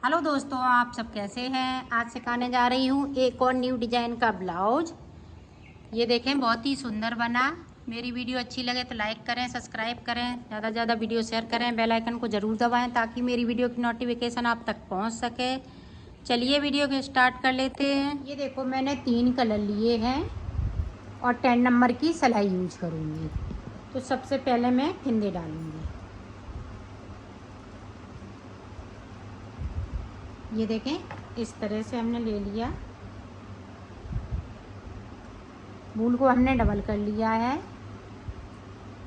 Hello दोस्तों, आप सब कैसे हैं। आज सिखाने जा रही हूँ एक और न्यू डिज़ाइन का ब्लाउज। ये देखें, बहुत ही सुंदर बना। मेरी वीडियो अच्छी लगे तो लाइक करें, सब्सक्राइब करें, ज़्यादा से ज़्यादा वीडियो शेयर करें, बेल आइकन को ज़रूर दबाएं ताकि मेरी वीडियो की नोटिफिकेशन आप तक पहुँच सके। चलिए वीडियो को स्टार्ट कर लेते हैं। ये देखो, मैंने 3 कलर लिए हैं और 10 नंबर की सिलाई यूज करूँगी। तो सबसे पहले मैं फिंदे डालूँगी। ये देखें, इस तरह से हमने ले लिया। वूल को हमने डबल कर लिया है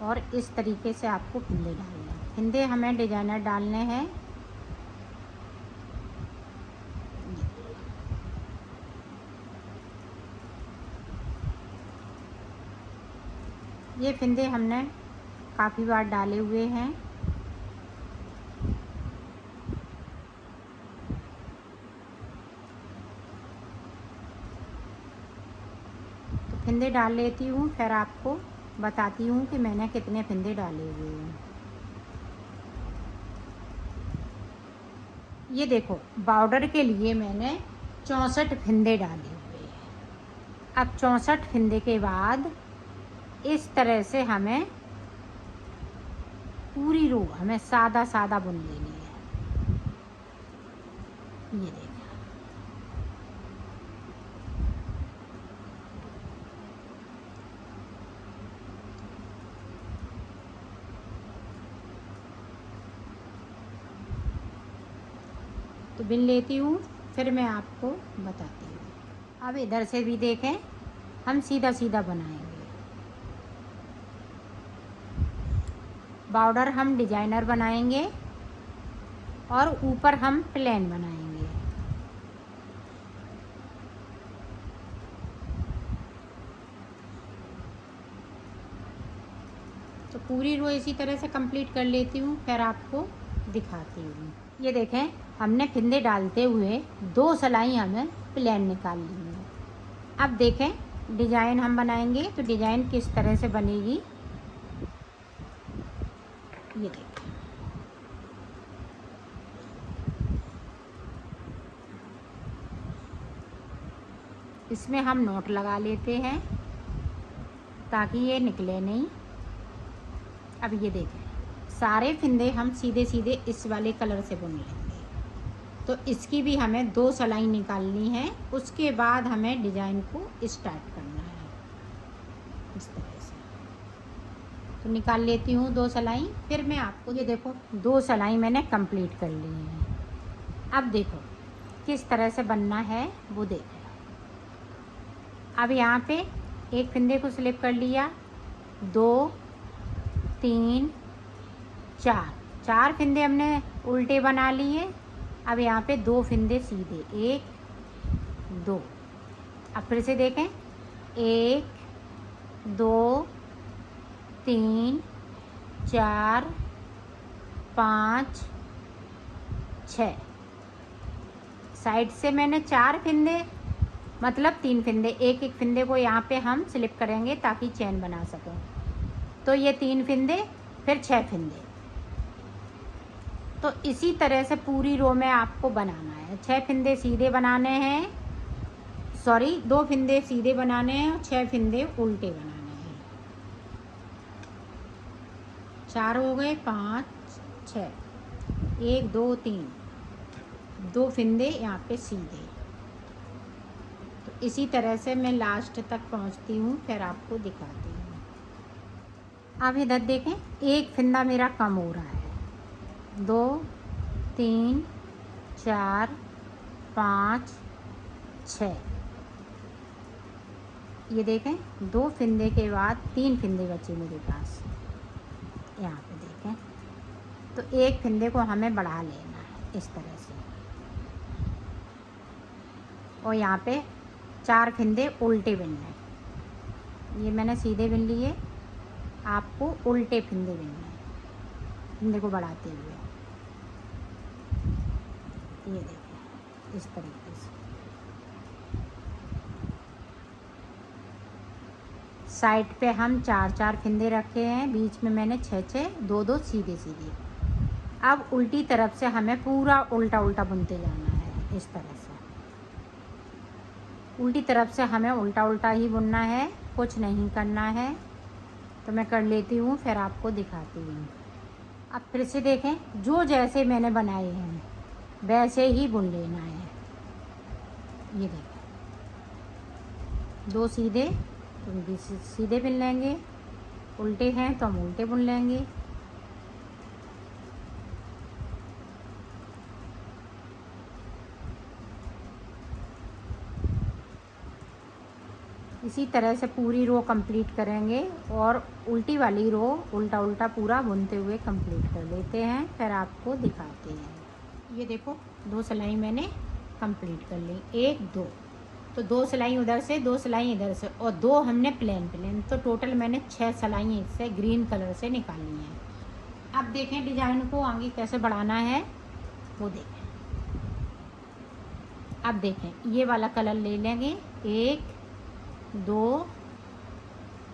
और इस तरीके से आपको फिंदे डालने हैं। फिंदे हमें डिजाइनर डालने हैं। ये फिंदे हमने काफ़ी बार डाले हुए हैं। तो फिंदे डाल लेती हूँ, फिर आपको बताती हूँ कि मैंने कितने फिंदे डाले हुए हैं। ये देखो, बॉर्डर के लिए मैंने 64 फिंदे डाले हुए हैं। अब 64 फिंदे के बाद इस तरह से हमें पूरी रो हमें सादा सादा बुन लेनी है। ये देखो, तो बिन लेती हूँ, फिर मैं आपको बताती हूँ। अब इधर से भी देखें, हम सीधा सीधा बनाएंगे। बॉर्डर हम डिजाइनर बनाएंगे और ऊपर हम प्लेन बनाएंगे। तो पूरी रो इसी तरह से कंप्लीट कर लेती हूँ, फिर आपको दिखाती हूँ। ये देखें, हमने फिंदे डालते हुए 2 सिलाई हमें प्लेन निकाल ली है। अब देखें, डिजाइन हम बनाएंगे तो डिजाइन किस तरह से बनेगी। ये देखें, इसमें हम नोट लगा लेते हैं ताकि ये निकले नहीं। अब ये देखें, सारे फिंदे हम सीधे सीधे इस वाले कलर से बुन लेंगे। तो इसकी भी हमें 2 सिलाई निकालनी है। उसके बाद हमें डिजाइन को स्टार्ट करना है इस तरह से। तो निकाल लेती हूँ 2 सिलाई, फिर मैं आपको। ये देखो, 2 सिलाई मैंने कंप्लीट कर ली है। अब देखो किस तरह से बनना है वो देखो। अब यहाँ पे एक फिंदे को स्लिप कर लिया, 2 3 4 फिंदे हमने उल्टे बना लिए। अब यहाँ पे 2 फिंदे सीधे, 1 2। अब फिर से देखें, 1 2 3 4 5 6। साइड से मैंने 4 फिंदे, मतलब 3 फिंदे, एक एक फिंदे को यहाँ पे हम स्लिप करेंगे ताकि चैन बना सकें। तो ये 3 फिंदे, फिर 6 फिंदे। तो इसी तरह से पूरी रो में आपको बनाना है। 6 फिंदे सीधे बनाने हैं, सॉरी 2 फिंदे सीधे बनाने हैं और 6 फिंदे उल्टे बनाने हैं। 4 हो गए, 5 6, 1 2 3, 2 फिंदे यहाँ पे सीधे। तो इसी तरह से मैं लास्ट तक पहुँचती हूँ, फिर आपको दिखाती हूँ। अब इधर देखें, एक फिंदा मेरा कम हो रहा है। 2 3 4 5 6। ये देखें, 2 फिंदे के बाद 3 फिंदे बचे मेरे पास। यहाँ पे देखें, तो एक फिंदे को हमें बढ़ा लेना है इस तरह से। और यहाँ पे 4 फिंदे उल्टे बिनने। ये मैंने सीधे बिन लिए, आपको उल्टे फिंदे बिनने हैं, फिंदे को बढ़ाते हुए। ये देखिए, इस तरीके से साइड पे हम 4 4 फिंदे रखे हैं, बीच में मैंने 6 6 2 2 सीधे सीधे। अब उल्टी तरफ से हमें पूरा उल्टा उल्टा बुनते जाना है, इस तरह से उल्टी तरफ से हमें उल्टा उल्टा ही बुनना है, कुछ नहीं करना है। तो मैं कर लेती हूँ, फिर आपको दिखाती हूँ। अब फिर से देखें, जो जैसे मैंने बनाए हैं वैसे ही बुन लेना है। ये देखें, 2 सीधे तो भी सीधे बुन लेंगे, उल्टे हैं तो हम उल्टे बुन लेंगे। इसी तरह से पूरी रो कंप्लीट करेंगे और उल्टी वाली रो उल्टा उल्टा पूरा बुनते हुए कंप्लीट कर लेते हैं, फिर आपको दिखाते हैं। ये देखो, 2 सिलाई मैंने कंप्लीट कर ली, 1 2, तो 2 सिलाई उधर से, 2 सिलाई इधर से और 2 हमने प्लेन, तो टोटल मैंने 6 सिलाई इससे ग्रीन कलर से निकाली हैं। अब देखें डिजाइन को आगे कैसे बढ़ाना है वो देखें। अब देखें, ये वाला कलर ले लेंगे, 1 2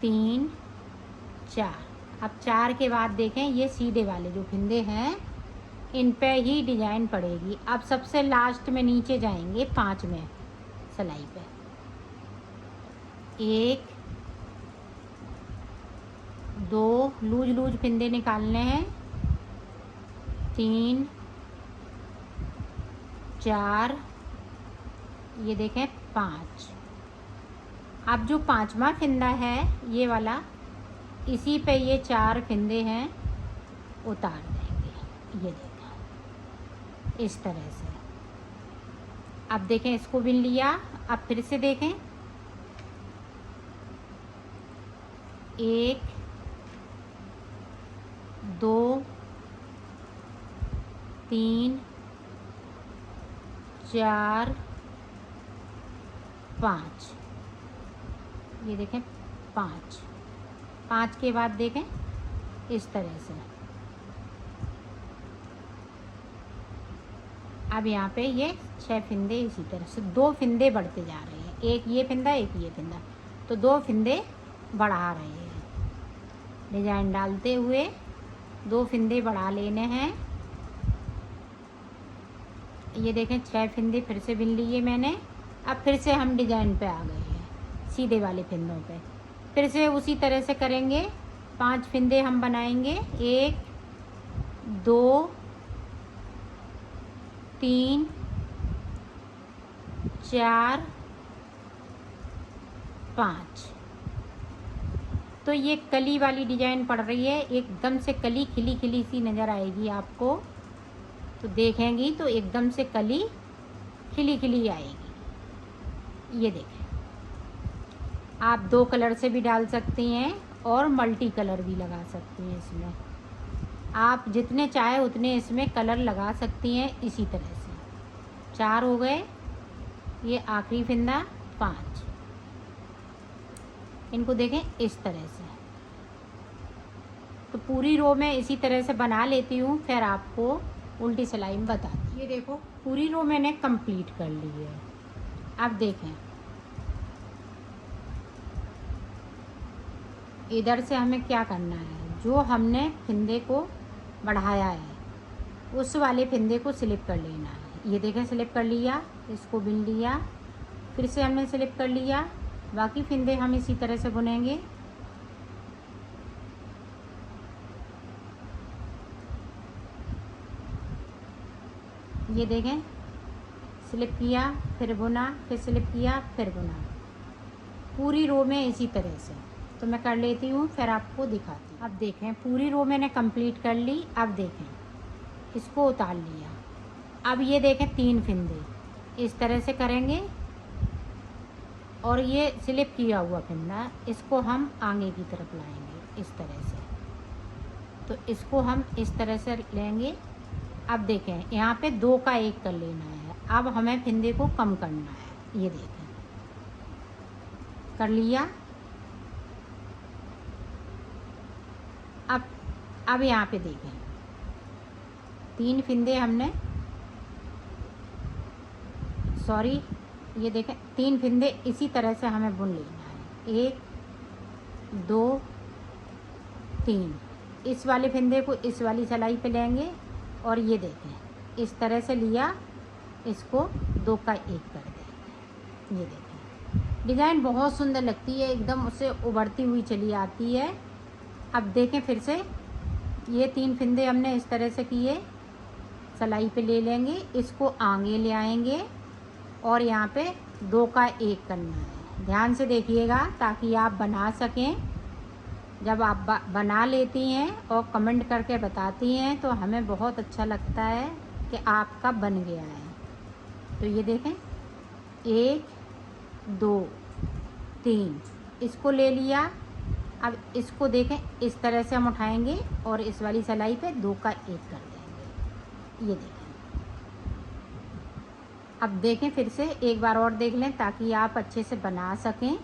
3 4। अब 4 के बाद देखें, ये सीधे वाले जो फिंदे हैं इन पे ही डिजाइन पड़ेगी। अब सबसे लास्ट में नीचे जाएंगे 5 में सिलाई पे, 1 2 लूज लूज फिंदे निकालने हैं, 3 4, ये देखें 5। अब जो 5वां फिंदा है ये वाला, इसी पे ये 4 फिंदे हैं उतार देंगे, ये देखें इस तरह से। अब देखें, इसको बिन लिया। अब फिर से देखें, 1 2 3 4 5, ये देखें 5 के बाद देखें इस तरह से। अब यहाँ पे ये 6 फिंदे इसी तरह से 2 फिंदे बढ़ते जा रहे हैं, एक ये फिंदा एक ये फिंदा, तो 2 फिंदे बढ़ा रहे हैं। डिजाइन डालते हुए 2 फिंदे बढ़ा लेने हैं। ये देखें 6 फिंदे फिर से बिन लिए मैंने। अब फिर से हम डिजाइन पे आ गए हैं, सीधे वाले फिंदों पे फिर से उसी तरह से करेंगे। 5 फिंदे हम बनाएंगे, 1 2 3 4 5। तो ये कली वाली डिजाइन पड़ रही है, एकदम से कली खिली खिली सी नज़र आएगी आपको, तो देखेंगी तो एकदम से कली खिली खिली आएगी। ये देखें, आप 2 कलर से भी डाल सकती हैं और मल्टी कलर भी लगा सकती हैं। इसमें आप जितने चाहे उतने इसमें कलर लगा सकती हैं। इसी तरह से 4 हो गए, ये आखिरी फिंदा 5, इनको देखें इस तरह से। तो पूरी रो में इसी तरह से बना लेती हूँ, फिर आपको उल्टी सिलाई में बताती हूँ। ये देखो, पूरी रो मैंने कंप्लीट कर ली है। अब देखें, इधर से हमें क्या करना है, जो हमने फिंदे को बढ़ाया है उस वाले फिंदे को स्लिप कर लेना है। ये देखें, स्लिप कर लिया, इसको बिन लिया, फिर से हमने स्लिप कर लिया। बाकी फिंदे हम इसी तरह से बुनेंगे। ये देखें, स्लिप किया फिर बुना, फिर स्लिप किया फिर बुना, पूरी रो में इसी तरह से। तो मैं कर लेती हूँ, फिर आपको दिखाती हूँ। अब देखें, पूरी रो मैंने कंप्लीट कर ली। अब देखें, इसको उतार लिया। अब ये देखें 3 फिंदे इस तरह से करेंगे और ये स्लिप किया हुआ फिंदा इसको हम आगे की तरफ लाएंगे इस तरह से। तो इसको हम इस तरह से लेंगे। अब देखें, यहाँ पे 2 का 1 कर लेना है। अब हमें फिंदे को कम करना है। ये देखें, कर लिया। अब यहाँ पे देखें, 3 फिंदे हमने, सॉरी, ये देखें 3 फिंदे इसी तरह से हमें बुन लेना है। 1 2 3, इस वाले फिंदे को इस वाली सिलाई पे लेंगे और ये देखें इस तरह से लिया, इसको 2 का 1 कर देंगे। ये देखें डिज़ाइन बहुत सुंदर लगती है, एकदम उससे उभरती हुई चली आती है। अब देखें फिर से, ये 3 फिंदे हमने इस तरह से किए, सिलाई पे ले लेंगे, इसको आगे ले आएंगे और यहाँ पे 2 का 1 करना है। ध्यान से देखिएगा ताकि आप बना सकें। जब आप बना लेती हैं और कमेंट करके बताती हैं तो हमें बहुत अच्छा लगता है कि आपका बन गया है। तो ये देखें 1 2 3 इसको ले लिया। अब इसको देखें इस तरह से हम उठाएंगे और इस वाली सिलाई पे 2 का 1 कर देंगे। ये देखें, अब देखें फिर से एक बार और देख लें ताकि आप अच्छे से बना सकें। ये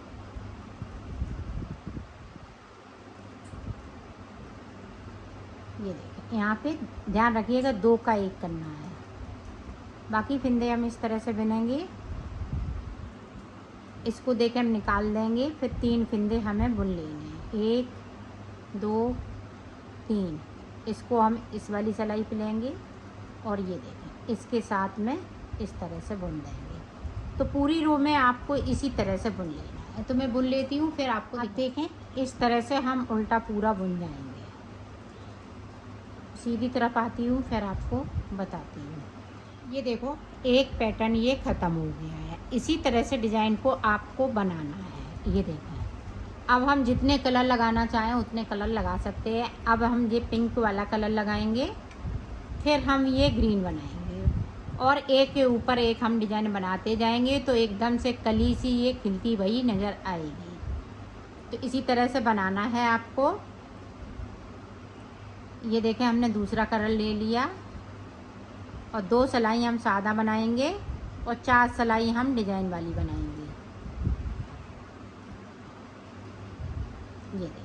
देखें, यहाँ पे ध्यान रखिएगा 2 का 1 करना है। बाकी फिंदे हम इस तरह से बुनेंगे, इसको देखें हम निकाल देंगे, फिर 3 फिंदे हमें बुन लेने हैं। 1 2 3 इसको हम इस वाली सिलाई पे लेंगे और ये देखें इसके साथ में इस तरह से बुन देंगे। तो पूरी रो में आपको इसी तरह से बुन लेना है। तो मैं बुन लेती हूँ, फिर आपको देखें इस तरह से हम उल्टा पूरा बुन जाएंगे। सीधी तरफ आती हूँ, फिर आपको बताती हूँ। ये देखो एक पैटर्न ये ख़त्म हो गया है। इसी तरह से डिज़ाइन को आपको बनाना है। ये देखें, अब हम जितने कलर लगाना चाहें उतने कलर लगा सकते हैं। अब हम ये पिंक वाला कलर लगाएंगे, फिर हम ये ग्रीन बनाएंगे और एक के ऊपर एक हम डिज़ाइन बनाते जाएंगे तो एकदम से कली सी ये खिलती हुई नज़र आएगी। तो इसी तरह से बनाना है आपको। ये देखें हमने दूसरा कलर ले लिया और 2 सिलाई हम सादा बनाएंगे और 4 सिलाई हम डिज़ाइन वाली बनाएंगे। ये देखें,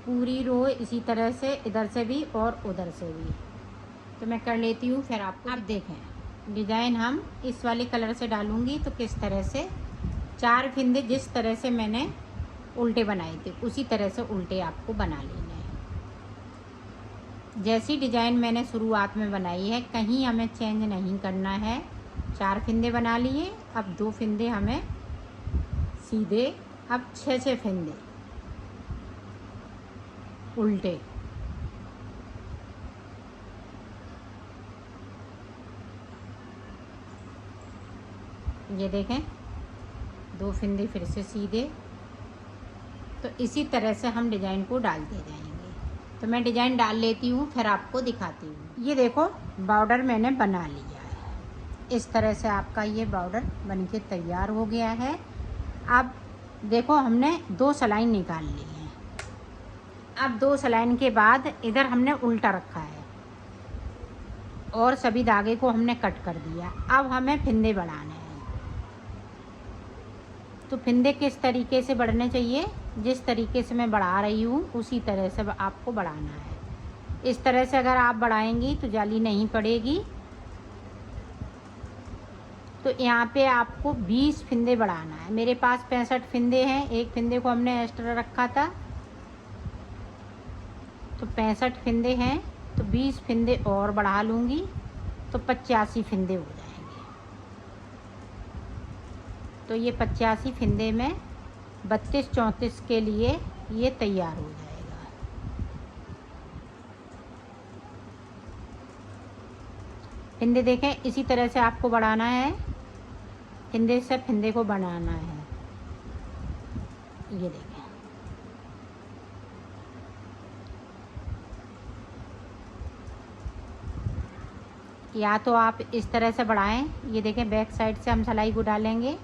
पूरी रो इसी तरह से इधर से भी और उधर से भी। तो मैं कर लेती हूँ, फिर आपको। अब देखें डिज़ाइन हम इस वाले कलर से डालूँगी तो किस तरह से 4 फिंदे जिस तरह से मैंने उल्टे बनाए थे उसी तरह से उल्टे आपको बना लेने हैं। जैसी डिज़ाइन मैंने शुरुआत में बनाई है कहीं हमें चेंज नहीं करना है। 4 फिंदे बना लिए, अब 2 फिंदे हमें सीधे, अब 6 फिंदे उल्टे। ये देखें 2 फिंदे फिर से सीधे। तो इसी तरह से हम डिज़ाइन को डालते जाएंगे। तो मैं डिज़ाइन डाल लेती हूँ, फिर आपको दिखाती हूँ। ये देखो बॉर्डर मैंने बना लिया है। इस तरह से आपका ये बॉर्डर बनके तैयार हो गया है। अब देखो हमने 2 सिलाई निकाल ली हैं। अब 2 सिलाई के बाद इधर हमने उल्टा रखा है और सभी धागे को हमने कट कर दिया। अब हमें फिंदे बढ़ाने हैं। तो फिंदे किस तरीके से बढ़ने चाहिए, जिस तरीके से मैं बढ़ा रही हूँ उसी तरह से आपको बढ़ाना है। इस तरह से अगर आप बढ़ाएंगी तो जाली नहीं पड़ेगी। तो यहाँ पे आपको 20 फिंदे बढ़ाना है। मेरे पास 65 फिंदे हैं, एक फिंदे को हमने एक्स्ट्रा रखा था तो 65 फिंदे हैं। तो 20 फिंदे और बढ़ा लूँगी तो 85 फिंदे हो जाएंगे। तो ये 85 फिंदे में 32-34 के लिए ये तैयार हो जाएगा। फिंदे देखें इसी तरह से आपको बढ़ाना है, फिंदे से फिंदे को बनाना है। ये देखें या तो आप इस तरह से बढ़ाएं। ये देखें बैक साइड से हम सिलाई को डालेंगे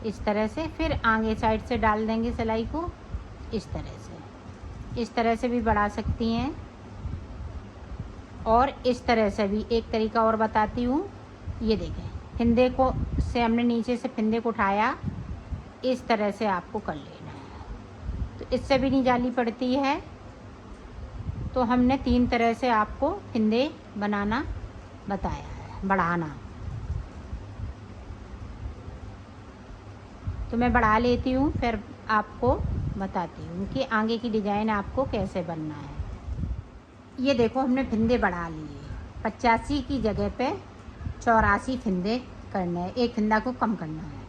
इस तरह से, फिर आगे साइड से डाल देंगे सिलाई को इस तरह से। इस तरह से भी बढ़ा सकती हैं और इस तरह से भी। एक तरीका और बताती हूँ। ये देखें फिंदे को से हमने नीचे से फिंदे को उठाया, इस तरह से आपको कर लेना है। तो इससे भी नहीं जाली पड़ती है। तो हमने 3 तरह से आपको फिंदे बनाना बताया है। बढ़ाना। तो मैं बढ़ा लेती हूँ, फिर आपको बताती हूँ कि आगे की डिज़ाइन आपको कैसे बनना है। ये देखो हमने फिंदे बढ़ा लिए, 85 की जगह पे 84 फिंदे करने हैं, एक फिंदा को कम करना है।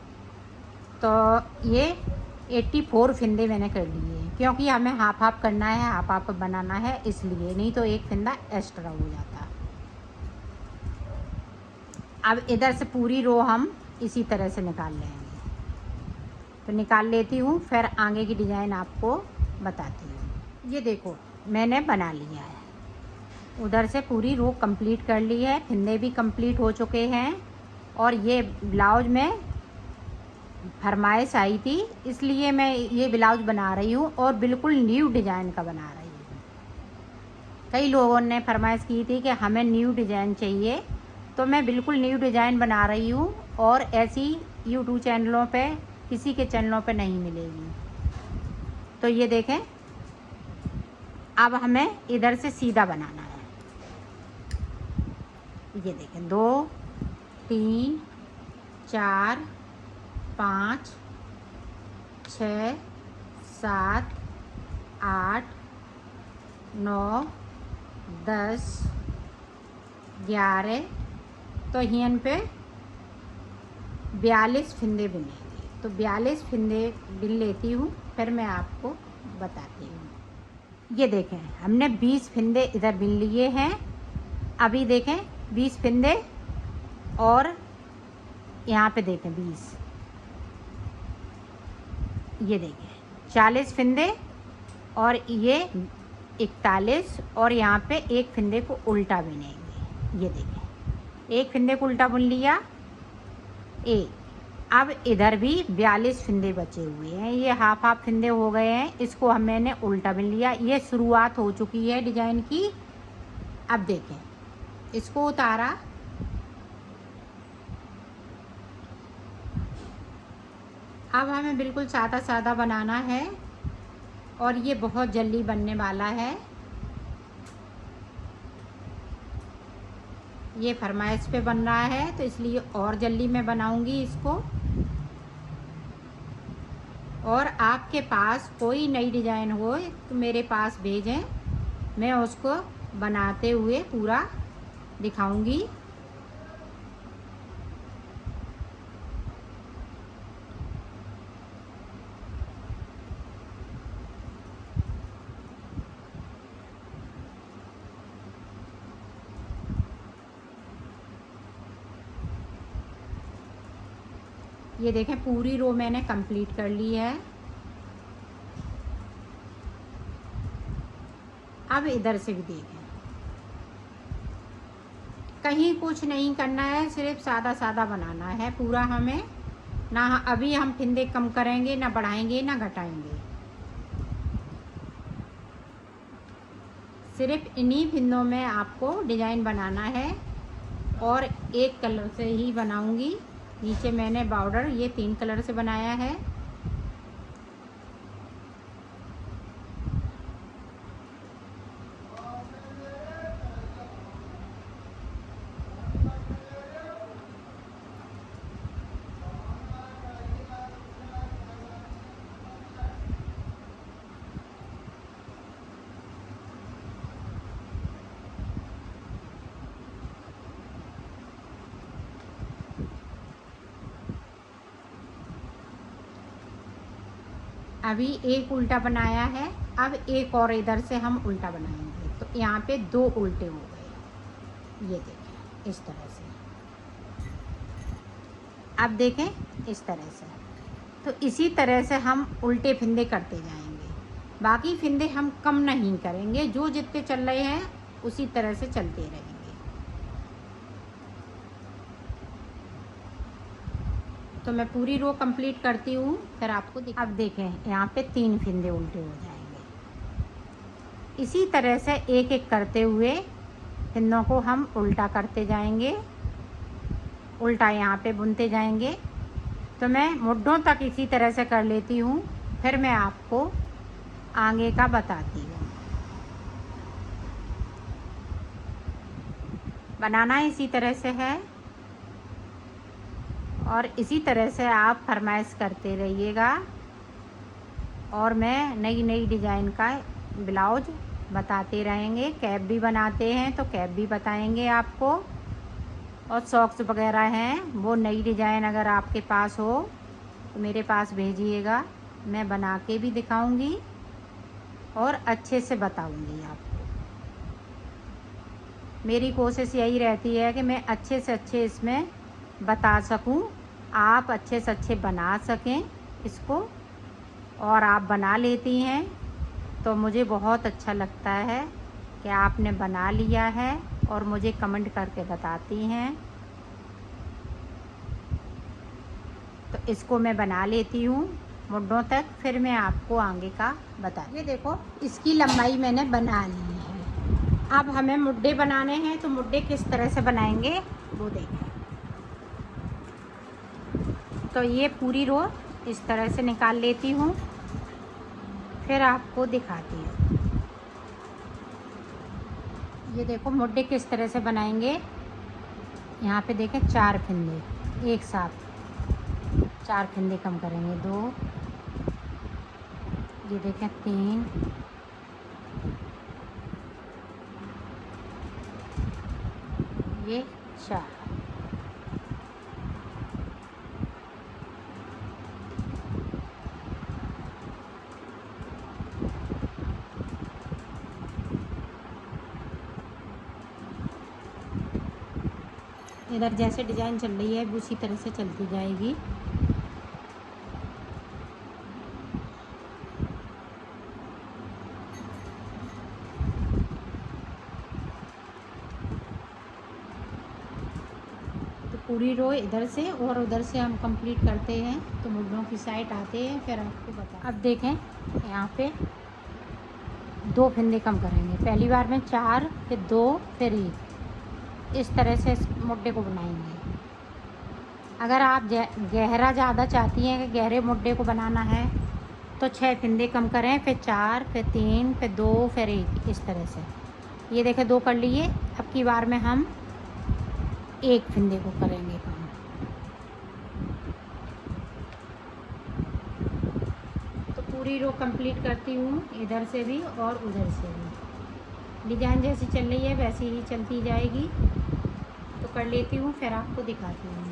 तो ये 84 फिंदे मैंने कर लिए हैं, क्योंकि हमें हाफ हाफ करना है, हाफ हाफ बनाना है, इसलिए, नहीं तो एक फिंदा एक्स्ट्रा हो जाता। अब इधर से पूरी रो हम इसी तरह से निकाल लेंगे। तो निकाल लेती हूँ, फिर आगे की डिज़ाइन आपको बताती हूँ। ये देखो मैंने बना लिया है, उधर से पूरी रो कंप्लीट कर ली है, फिंदे भी कंप्लीट हो चुके हैं। और ये ब्लाउज में फरमाइश आई थी, इसलिए मैं ये ब्लाउज बना रही हूँ और बिल्कुल न्यू डिज़ाइन का बना रही हूँ। कई लोगों ने फरमाइश की थी कि हमें न्यू डिज़ाइन चाहिए, तो मैं बिल्कुल न्यू डिज़ाइन बना रही हूँ और ऐसी यूट्यूब चैनलों पे, किसी के चैनलों पे नहीं मिलेगी। तो ये देखें, अब हमें इधर से सीधा बनाना है। ये देखें 2 3 4 5 6 7 8 9 10 11, तो यहाँ पे 42 फिंदे बिनेंगे। तो 42 फिंदे बिन लेती हूँ, फिर मैं आपको बताती हूँ। ये देखें हमने 20 फिंदे इधर बिन लिए हैं। अभी देखें 20 फिंदे, और यहाँ पे देखें 20, ये देखें 40 फिंदे, और ये 41, और यहाँ पे एक फिंदे को उल्टा बिनेंगे। ये देखें एक फिंदे को उल्टा बुन लिया, एक। अब इधर भी 42 फिंदे बचे हुए हैं, ये हाफ हाफ फिंदे हो गए हैं, इसको मैंने उल्टा बिन लिया। ये शुरुआत हो चुकी है डिज़ाइन की। अब देखें इसको उतारा, अब हमें बिल्कुल सादा सादा बनाना है, और ये बहुत जल्दी बनने वाला है। ये फरमाइश पे बन रहा है, तो इसलिए और जल्दी मैं बनाऊंगी इसको। और आपके पास कोई नई डिज़ाइन हो तो मेरे पास भेजें, मैं उसको बनाते हुए पूरा दिखाऊंगी। ये देखें पूरी रो मैंने कंप्लीट कर ली है। अब इधर से भी देखें, कहीं कुछ नहीं करना है, सिर्फ सादा सादा बनाना है पूरा हमें। ना अभी हम फिंदे कम करेंगे, ना बढ़ाएंगे, ना घटाएंगे, सिर्फ इन्हीं फिंदों में आपको डिज़ाइन बनाना है। और एक कलर से ही बनाऊंगी। नीचे मैंने बॉर्डर ये 3 कलर से बनाया है। अभी एक उल्टा बनाया है, अब एक और इधर से हम उल्टा बनाएंगे। तो यहाँ पे 2 उल्टे हो गए, ये देखें इस तरह से। अब देखें इस तरह से। तो इसी तरह से हम उल्टे फिंदे करते जाएंगे, बाकी फिंदे हम कम नहीं करेंगे, जो जितने चल रहे हैं उसी तरह से चलते रहेंगे। तो मैं पूरी रो कंप्लीट करती हूँ, फिर आपको अब देखें यहाँ पे 3 फिंदे उल्टे हो जाएंगे। इसी तरह से एक एक करते हुए फिंदों को हम उल्टा करते जाएंगे, उल्टा यहाँ पे बुनते जाएंगे। तो मैं मुड्ढों तक इसी तरह से कर लेती हूँ, फिर मैं आपको आगे का बताती हूँ। बनाना इसी तरह से है और इसी तरह से आप फरमाइश करते रहिएगा और मैं नई नई डिज़ाइन का ब्लाउज बताते रहेंगे। कैप भी बनाते हैं तो कैप भी बताएंगे आपको, और सॉक्स वगैरह हैं वो नई डिज़ाइन अगर आपके पास हो तो मेरे पास भेजिएगा, मैं बना के भी दिखाऊंगी और अच्छे से बताऊंगी आपको। मेरी कोशिश यही रहती है कि मैं अच्छे से अच्छे इसमें बता सकूं, आप अच्छे से अच्छे बना सकें इसको, और आप बना लेती हैं तो मुझे बहुत अच्छा लगता है कि आपने बना लिया है और मुझे कमेंट करके बताती हैं। तो इसको मैं बना लेती हूँ मुड्ढों तक, फिर मैं आपको आगे का बता। ये देखो इसकी लंबाई मैंने बना ली है। अब हमें मुड्ढे बनाने हैं तो मुड्ढे किस तरह से बनाएंगे वो देखें। तो ये पूरी रो इस तरह से निकाल लेती हूँ, फिर आपको दिखाती हूँ। ये देखो मुड्ढे किस तरह से बनाएंगे। यहाँ पे देखें 4 फंदे एक साथ, 4 फंदे कम करेंगे, 2, ये देखें 3, ये 4। इधर जैसे डिज़ाइन चल रही है उसी तरह से चलती जाएगी। तो पूरी रो इधर से और उधर से हम कंप्लीट करते हैं तो मुड्ढों की साइड आते हैं, फिर आपको बता। अब देखें यहाँ पे 2 फंदे कम करेंगे, पहली बार में 4, फिर 2, फिर 1, इस तरह से इस मुड्ढे को बनाएंगे। अगर आप गहरा ज़्यादा चाहती हैं कि गहरे मुड्ढे को बनाना है तो 6 फंदे कम करें, फिर 4, फिर 3, फिर 2, फिर 1, इस तरह से। ये देखें 2 कर लिए, अब की बार में हम 1 फंदे को करेंगे कम। तो पूरी रो कंप्लीट करती हूँ इधर से भी और उधर से भी। डिज़ाइन जैसी चल रही है वैसी ही चलती जाएगी। तो कर लेती हूँ फिर आपको दिखाती हूँ।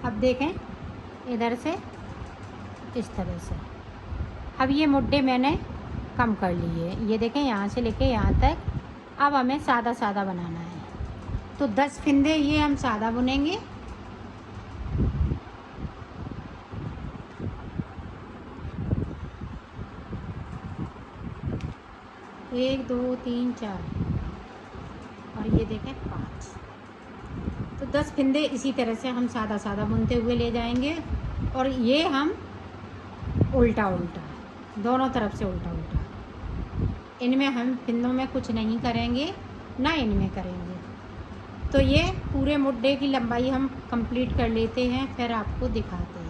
अब देखें इधर से इस तरह से। अब ये मुड्ढे मैंने कम कर लिए, ये देखें यहाँ से लेके यहाँ तक। अब हमें सादा सादा बनाना है तो 10 फंदे ये हम सादा बुनेंगे। 1 2 3 4 और ये देखें 5। तो 10 फिंदे इसी तरह से हम सादा सादा बुनते हुए ले जाएंगे। और ये हम उल्टा उल्टा, दोनों तरफ से उल्टा उल्टा, इनमें हम फिंदों में कुछ नहीं करेंगे, ना इनमें करेंगे। तो ये पूरे मुड्डे की लंबाई हम कंप्लीट कर लेते हैं, फिर आपको दिखाते हैं।